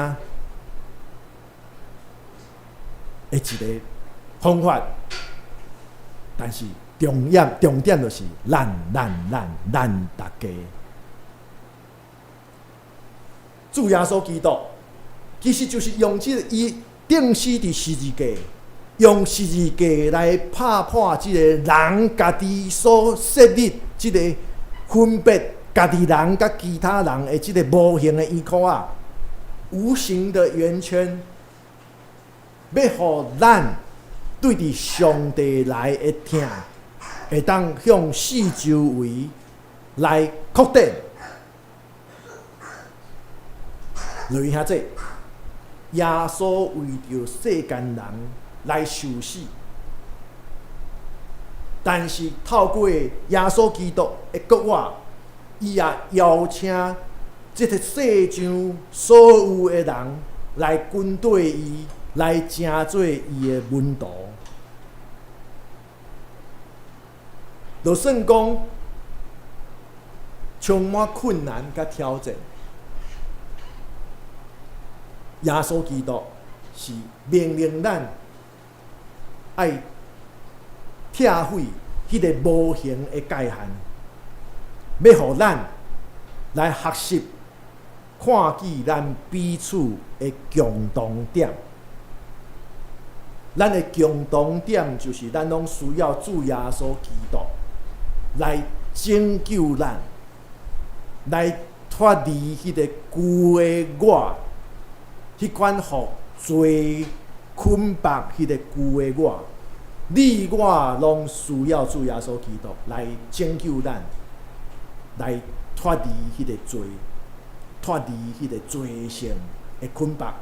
的一个方法。但是重点就是咱大家，主耶稣基督其实就是用这个伊。定死伫十字架，用十字架来拍破即个人家己所设立即个分别家己人甲其他人的即个无形的圆壳啊，无形的圆圈，要互咱对伫上帝来的听，会当向四周围来确定。留意下这。耶稣为着世间人来受死，但是透过耶稣基督的国话，伊也邀请这个世上所有的人来跟对伊，来成做伊的门徒。就算讲充满困难甲挑战。耶稣基督是命令咱爱拆毁迄个无形的界限，要互咱来学习看见咱彼此的共同点。咱的共同点就是咱拢需要主耶稣基督来拯救咱，来脱离迄个旧的我。迄款互罪捆绑迄个旧的我，你我拢需要主耶稣基督来拯救咱，来脱离迄个罪，脱离迄个罪性的捆绑。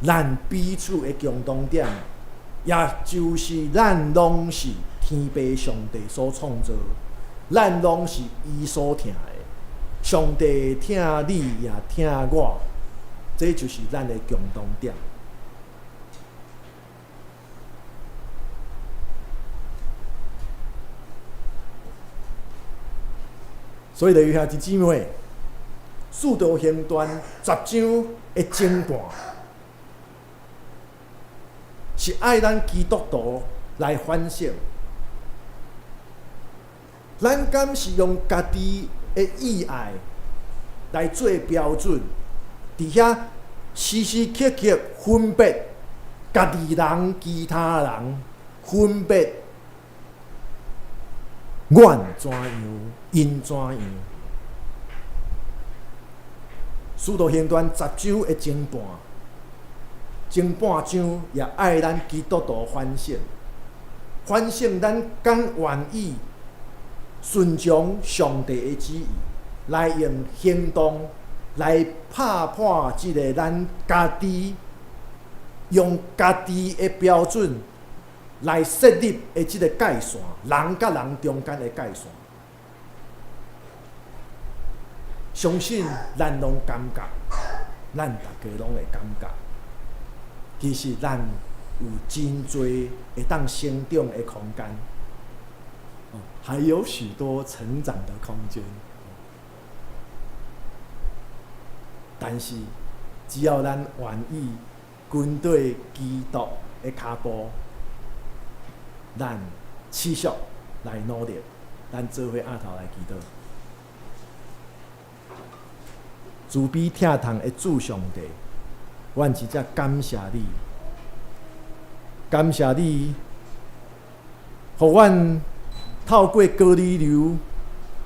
咱彼此的共同点，也就是咱拢是天父上帝所创造，咱拢是伊所疼的。上帝疼你也疼我，这就是咱的共同点。所以，弟兄姊妹，《使徒行传》10章的前半，是爱咱基督徒来反省，咱敢是用家己的意爱来做标准，伫遐时时刻刻分别家己人、其他人，分别阮怎样，因怎样。使徒行传10章的前半章也爱咱基督徒反省，反省咱敢愿意顺从上帝的旨意，来用行动来拍破即个咱家己用家己的标准来设立的即个界线，人甲人中间的界线。相信咱拢感觉，咱大家拢会感觉，其实咱有真多会当成长的空间，还有许多成长的空间。但是，只要咱愿意跟对基督的脚步，咱持续来努力，咱做伙压头来祈祷。慈悲疼痛的主上帝，阮真正感谢你，感谢你，互阮透过哥尼流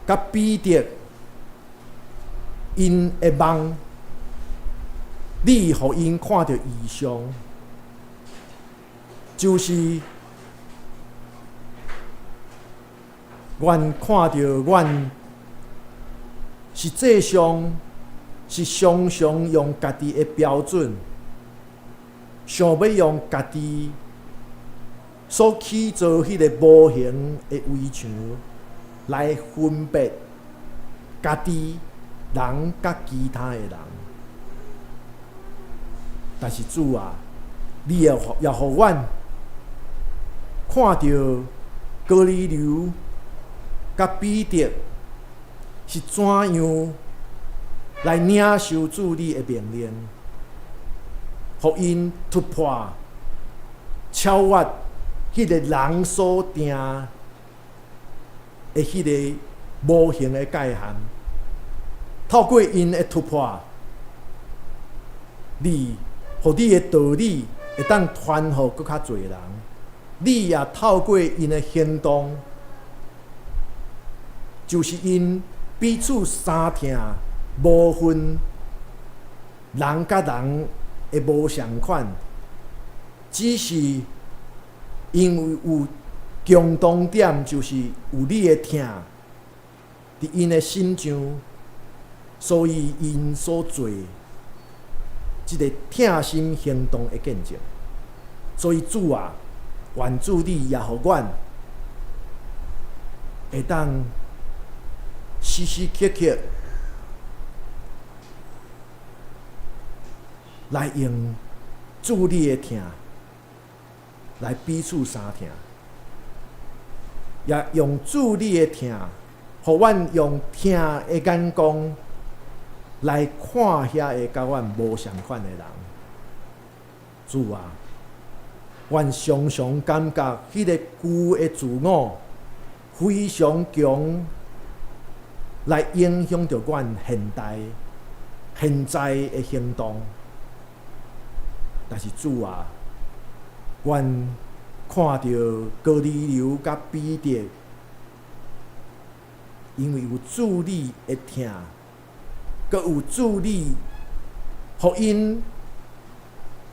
甲彼得因的梦，你互因看到异象，就是阮看到阮实际上。是常常用家己的标准，想要用家己所去做迄个无形的围墙来分别家己人甲其他的人。但是主啊，你也互阮看到哥尼流甲彼得是怎样。来领受主你的命令，互因突破、超越迄个人所定的迄个无形的界限。透过因的突破，互你的道理会当传互更较侪人。你也透过因的行动，就是因彼此相疼。无分人甲人会无相款，只是因为有共同点，就是有你的疼伫因的心上，所以因所做即个疼心行动的见证。所以主啊，愿主你也互阮会当时时刻刻。来用主你的疼来彼此相疼，也用主你的疼，互阮用疼的眼光来看遐个甲阮无相款的人。主啊，阮常常感觉迄个旧的自我非常强，来影响着阮现在的行动。但是主啊，阮看到哥尼流甲彼得，因为有主你的疼，佮有主你，互因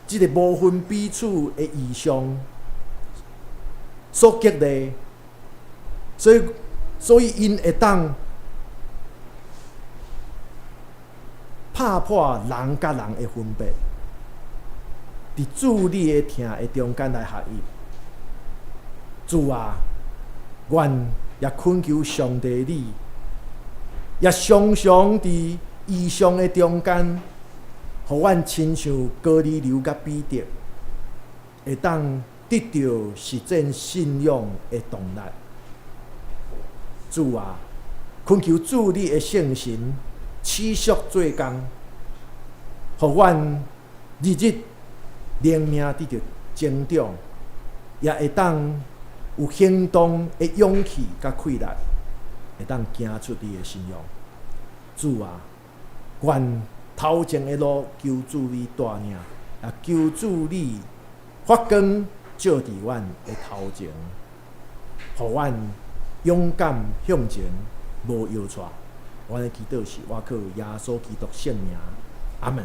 即个无分彼此的异象所激励，所以因会当拍破人甲人的分别。伫主你的听的中间来合一。主啊，愿也恳求上帝你，也常常伫异象的中间，互阮亲像哥尼流甲彼得，会当得到实践信仰的动力。主啊，恳求主你的圣神持续做工，互阮日日灵命得到增长，也会当有行动的勇气甲气力，会当行出你的信仰。主啊，愿头前的路求主你带领，也求主你发光照伫阮的头前，互阮勇敢向前，无摇掣。阮的祈祷是我靠耶稣基督圣名，阿门。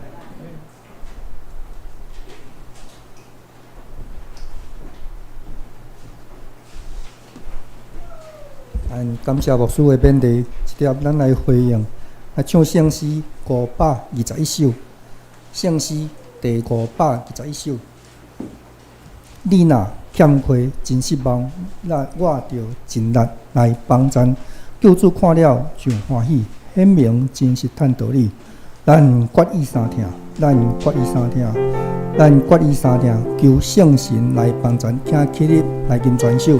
感谢牧师的勉励，一条咱来回应。唱圣诗521首，圣诗第521首。你若欠亏真失望，那我着尽力来帮衬。救主看了就欢喜，显明真实趁道理。咱决意三听，咱决意三听，咱决意三听，求圣神来帮衬，请起立来吟全首。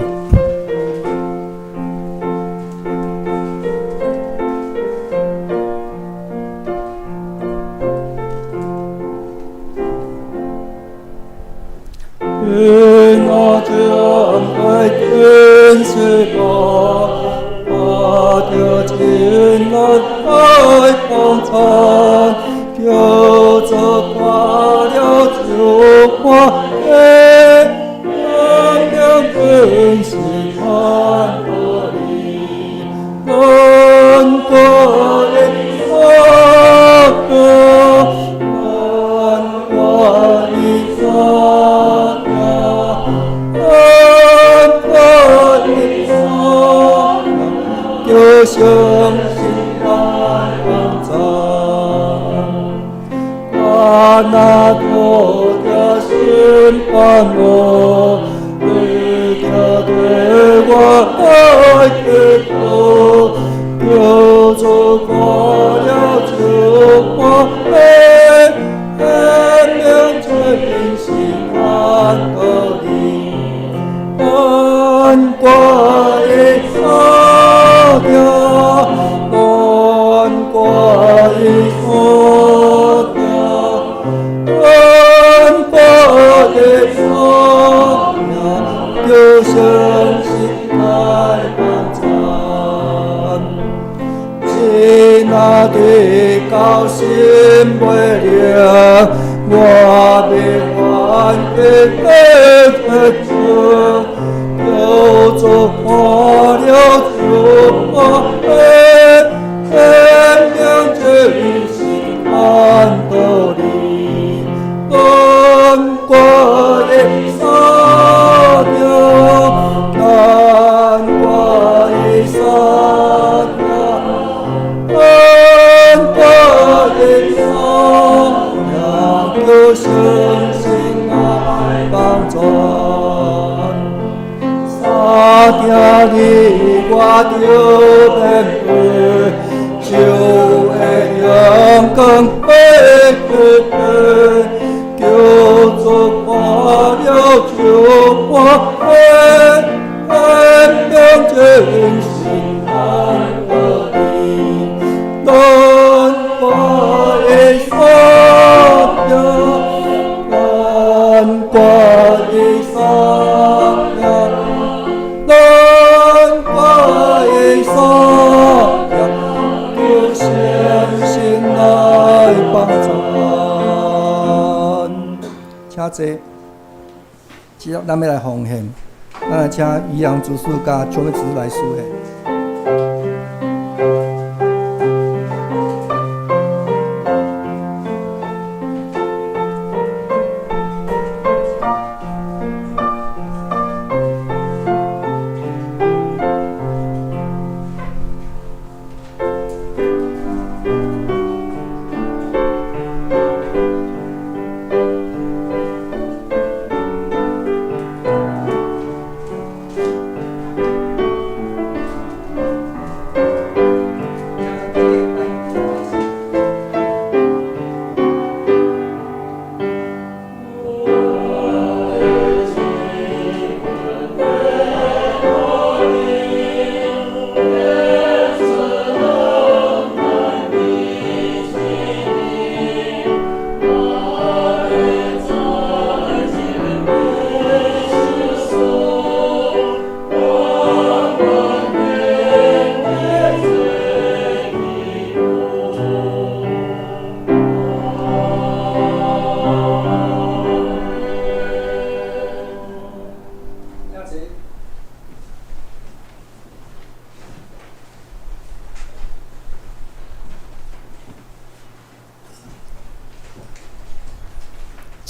接着，咱要来奉献，咱来请于洋主事甲邱美芝来书献。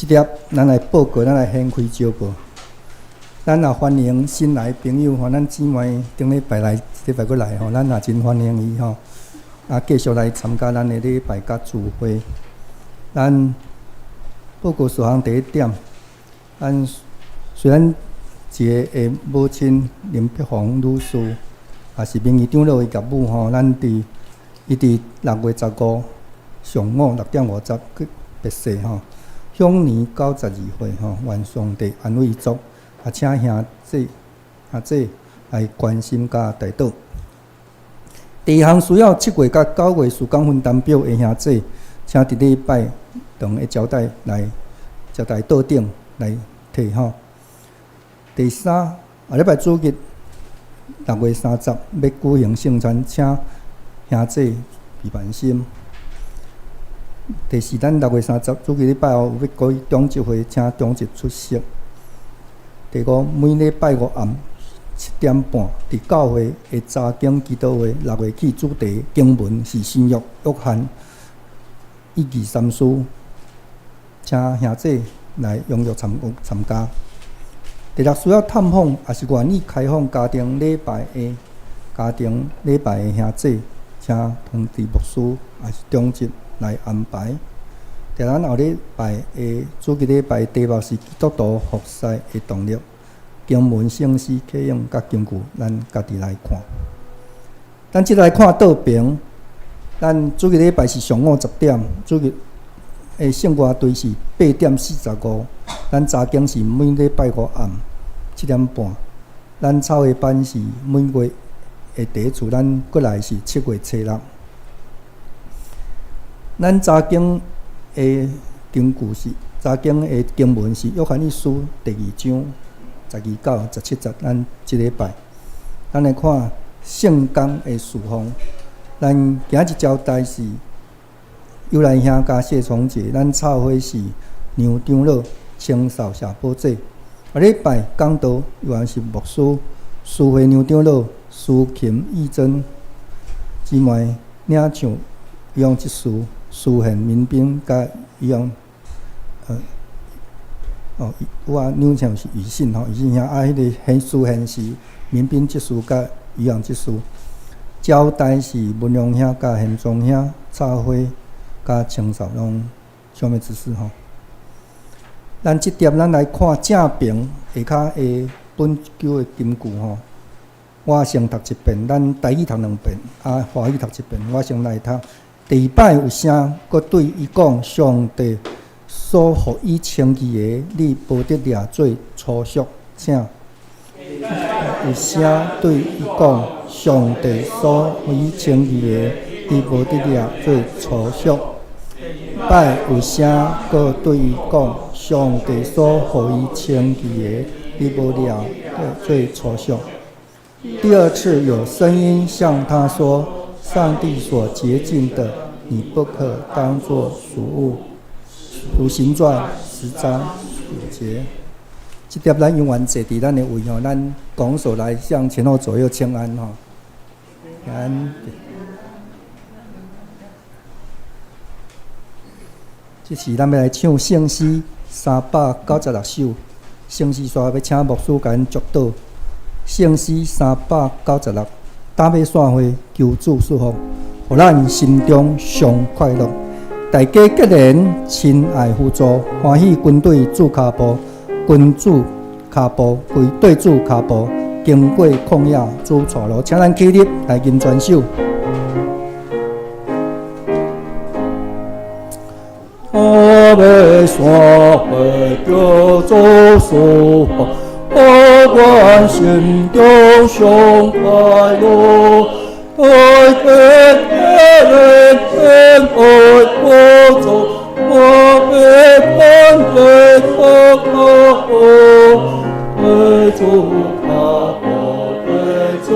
即粒咱来报告，咱来献开招告。咱也欢迎新来朋友吼，咱姊妹顶礼拜来，礼拜过来吼，咱也真欢迎伊吼。继续来参加咱的礼拜甲聚会。咱报告事项第一点，咱虽然一个的母亲林碧凤女士，也是名誉长老的岳母吼，咱伊伫6月15上午6:50去别逝吼，享年92岁吼，愿上帝安慰祝，也请兄姐来关心甲代祷。第二项需要7月甲9月事工分担表的兄姐，请伫礼拜同的招待来招待桌顶来摕吼。第三，礼拜主日6月30要举行圣餐，请兄姐备万心。第四，咱6月30主日礼拜后要举中集会，请中集出席。第五，每礼拜五暗7点半，伫教会的查经基督会6月起主题经文是新约约翰1、2、3书，请兄姐来踊跃参加。第六，需要探访也是愿意开放家庭礼拜的兄姐，请通知牧师也是中集来安排。第咱后礼拜的主日礼拜题目是基督徒服侍的动力。经文、圣诗、启用甲金句，咱家己来看。咱即来看倒评，咱主日礼拜是上午10点，主日的圣歌队是8点45，咱查经是每礼拜五暗7点半，咱草的班是每月的第一次，咱过来是7月初6。咱查经的经句是查经的经文是约翰一书第2章。12到17节，咱即礼拜，咱来看圣工的事项。咱今日招待是友来兄加谢崇节，咱操会是杨长老、青少下宝姐。下礼拜讲道依然是牧师苏慧杨长老、苏琴义珍姊妹领唱依样即事，苏宪民兵甲依样我领唱是余信吼，余信兄迄个显书显是民兵即事甲余阳即事，招待是文良兄甲宪忠兄、蔡辉甲青少拢上面指示吼。咱即点咱来看正评下骹的本九的金句吼。我先读一遍，咱台语读2遍，华语读一遍。我先来读。第2摆有声，佮对伊讲上帝。所予伊称义的，你无得掠做粗俗，请有声对伊讲：上帝所予伊称义的，你无得掠做粗俗。摆有声搁对伊讲：上帝所予伊称义的，你无掠做粗俗。第二次有声音向他说：上帝所洁净的，你不可当作俗物。如行传10章5节，这点咱永远坐伫咱的位吼，咱拱手来向前后左右请安吼，安。这是咱要来唱圣诗396首，圣诗煞要请牧师甲咱祝祷。圣诗396，打尾散会求主祝福，互咱心中上快乐。大家结连亲爱互助，欢喜军队主骹步，君主骹步归队主骹步，经过旷野主带路。请咱起立来吟全首。阿妹山会叫做舒服，我愿心中上快乐。爱的人天爱我做，我被看的可可，对主卡波，对主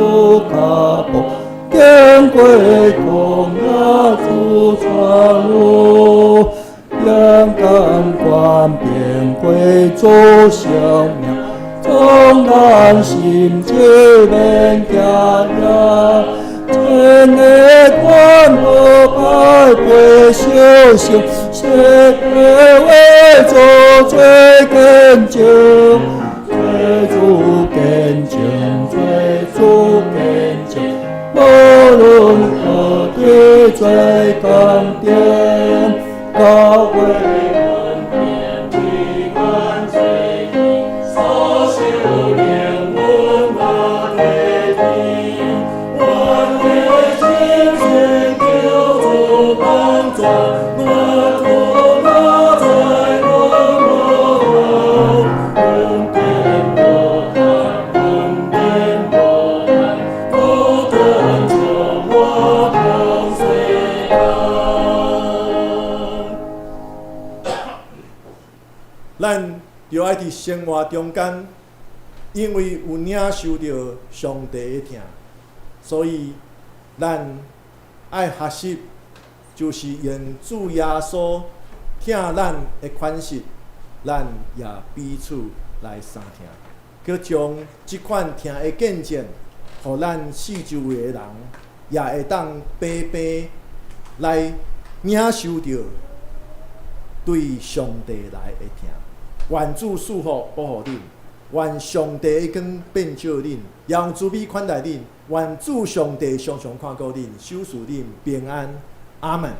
卡波，经过同那主传路，阳光冠变归主相命，从咱心这边家呀。天的光和爱归修行，社会为做最坚强，最主坚强，最主坚强，无论何地最坚定，教会。咱就爱伫生活中间，因为有领受到上帝的疼，所以咱爱学习，就是用主耶稣疼咱的款式，咱也彼此来相疼，佮将即款疼的见证，互咱四周围的人，也会当白白来领受到对上帝来的疼。愿主赐福保护恁，愿上帝光变照恁，让慈悲款待恁，愿主上帝常常看顾恁，守护恁平安。阿门。